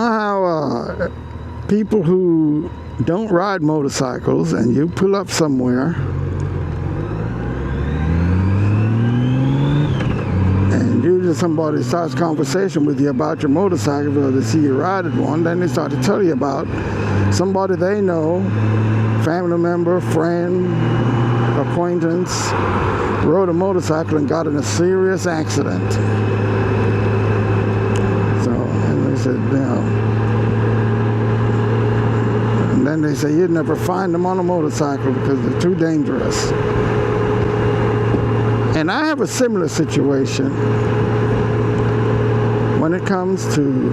know how people who don't ride motorcycles and you pull up somewhere and usually somebody starts a conversation with you about your motorcycle or they see you riding one, then they start to tell you about somebody they know, family member, friend, acquaintance, rode a motorcycle and got in a serious accident. So, and they said, and then they say you'd never find them on a motorcycle because they're too dangerous. And I have a similar situation when it comes to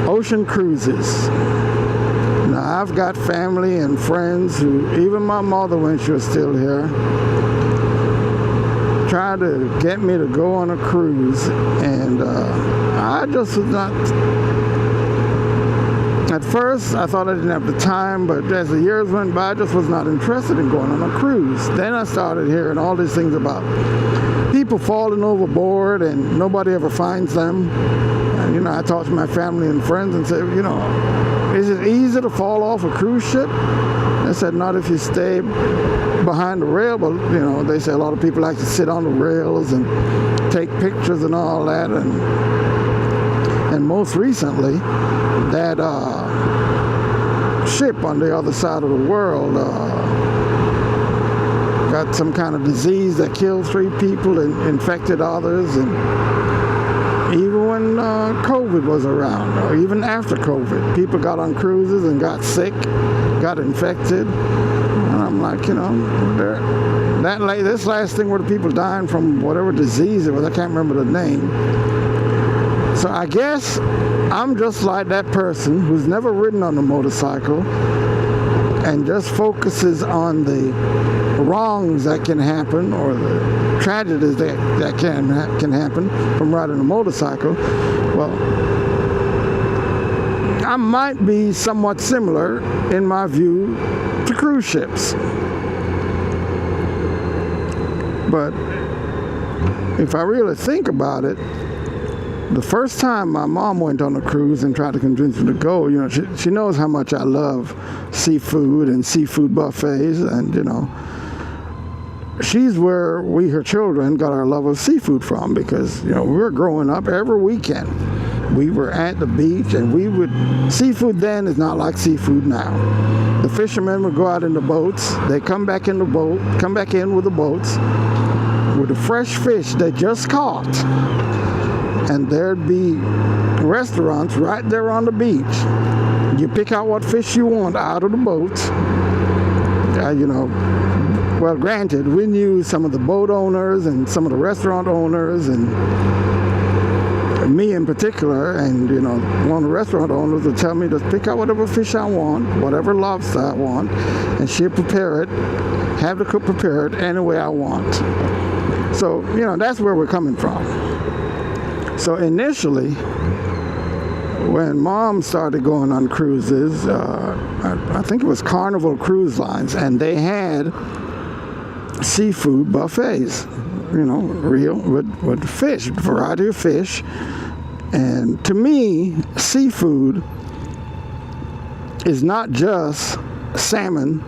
ocean cruises. Now, I've got family and friends who, even my mother when she was still here, tried to get me to go on a cruise, and I just was not. At first, I thought I didn't have the time, but as the years went by, I just was not interested in going on a cruise. Then I started hearing all these things about people falling overboard and nobody ever finds them. And, I talked to my family and friends and said, is it easy to fall off a cruise ship? They said, not if you stay behind the rail, but, they say a lot of people like to sit on the rails and take pictures and all that. And most recently, that ship on the other side of the world got some kind of disease that killed 3 people and infected others. And even when COVID was around, or even after COVID, people got on cruises and got sick, got infected. And I'm like, this last thing where the people dying from whatever disease it was, I can't remember the name. So I guess I'm just like that person who's never ridden on a motorcycle and just focuses on the wrongs that can happen or the tragedies that can happen from riding a motorcycle. Well, I might be somewhat similar in my view to cruise ships. But if I really think about it, the first time my mom went on a cruise and tried to convince me to go, she knows how much I love seafood and seafood buffets, and she's where we, her children, got our love of seafood from, because we were growing up every weekend. We were at the beach, and seafood then is not like seafood now. The fishermen would go out in the boats, they come back in with the boats with the fresh fish they just caught. And there'd be restaurants right there on the beach. You pick out what fish you want out of the boat. Well, granted, we knew some of the boat owners and some of the restaurant owners, and me in particular, and one of the restaurant owners would tell me to pick out whatever fish I want, whatever lobster I want, and she'll prepare it, have the cook prepare it any way I want. So, that's where we're coming from. So initially, when Mom started going on cruises, I think it was Carnival Cruise Lines, and they had seafood buffets, real with fish, variety of fish. And to me, seafood is not just salmon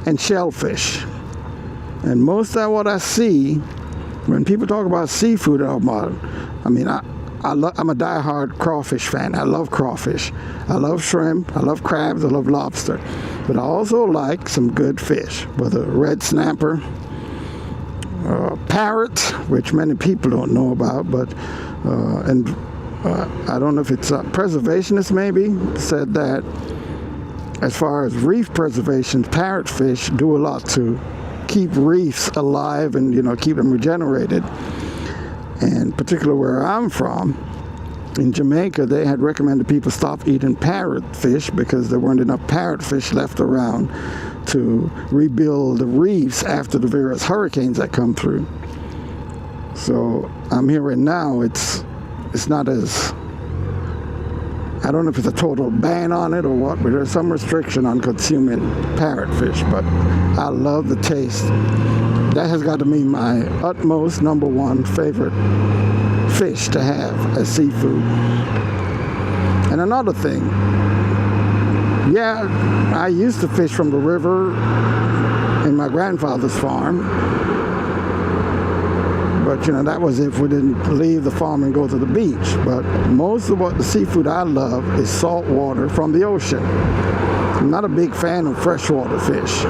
and shellfish. And most of what I see when people talk about seafood, I'm a diehard crawfish fan. I love crawfish. I love shrimp. I love crabs. I love lobster. But I also like some good fish, whether red snapper, parrot, which many people don't know about, but I don't know if it's preservationists maybe said that as far as reef preservation, parrotfish do a lot to keep reefs alive and keep them regenerated. And particularly where I'm from, in Jamaica, they had recommended people stop eating parrotfish because there weren't enough parrotfish left around to rebuild the reefs after the various hurricanes that come through. So I'm hearing now it's not as, I don't know if it's a total ban on it or what, but there's some restriction on consuming parrotfish. But I love the taste. That has got to be my utmost #1 favorite fish to have as seafood. And another thing, yeah, I used to fish from the river in my grandfather's farm, but that was if we didn't leave the farm and go to the beach. But most of the seafood I love is salt water from the ocean. I'm not a big fan of freshwater fish.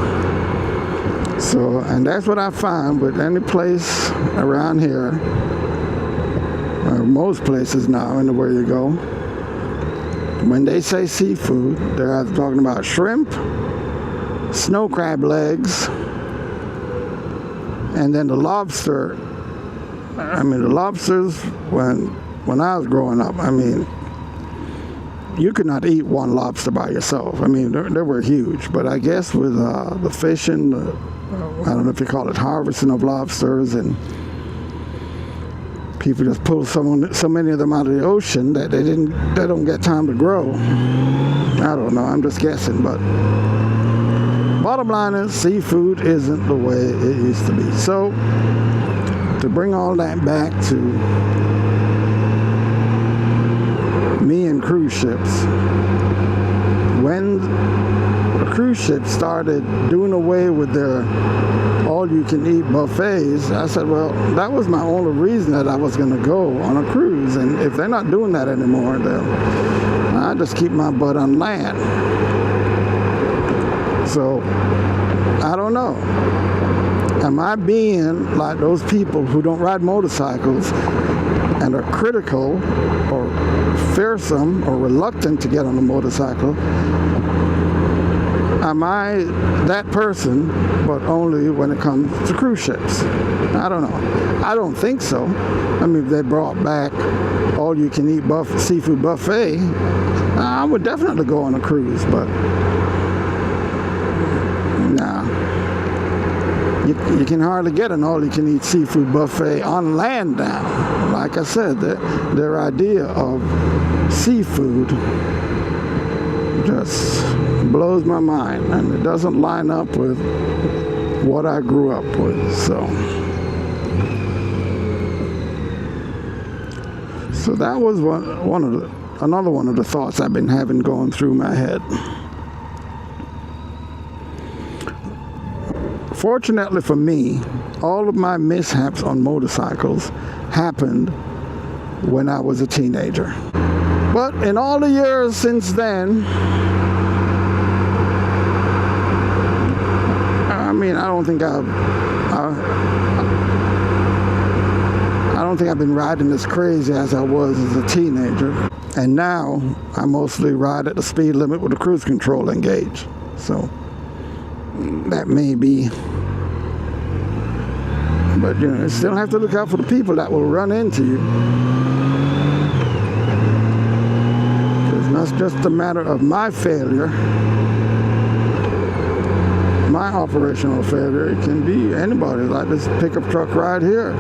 So, and that's what I find with any place around here, or most places now, anywhere you go. When they say seafood, they're either talking about shrimp, snow crab legs, and then the lobster. I mean, the lobsters, when I was growing up, I mean, you could not eat one lobster by yourself. I mean, they were huge. But I guess with the fishing, I don't know if you call it harvesting of lobsters, and people just pull so many of them out of the ocean that they don't get time to grow. I don't know, I'm just guessing, but bottom line is seafood isn't the way it used to be. So to bring all that back to me and cruise ships, when the cruise ships started doing away with their all-you-can-eat buffets, I said, well, that was my only reason that I was going to go on a cruise. And if they're not doing that anymore, then I just keep my butt on land. So, I don't know. Am I being like those people who don't ride motorcycles and are critical or fearsome or reluctant to get on a motorcycle? Am I that person, but only when it comes to cruise ships? I don't know. I don't think so. I mean, if they brought back all-you-can-eat seafood buffet, I would definitely go on a cruise, but nah. You can hardly get an all-you-can-eat seafood buffet on land now. Like I said, their idea of seafood just blows my mind, and it doesn't line up with what I grew up with. So that was another one of the thoughts I've been having going through my head. Fortunately for me, all of my mishaps on motorcycles happened when I was a teenager. But in all the years since then, I mean, I don't think I've been riding as crazy as I was as a teenager. And now I mostly ride at the speed limit with the cruise control engaged. So that may be, but you still have to look out for the people that will run into you. It's not just a matter of my failure, my operational failure. It can be anybody, like this pickup truck right here.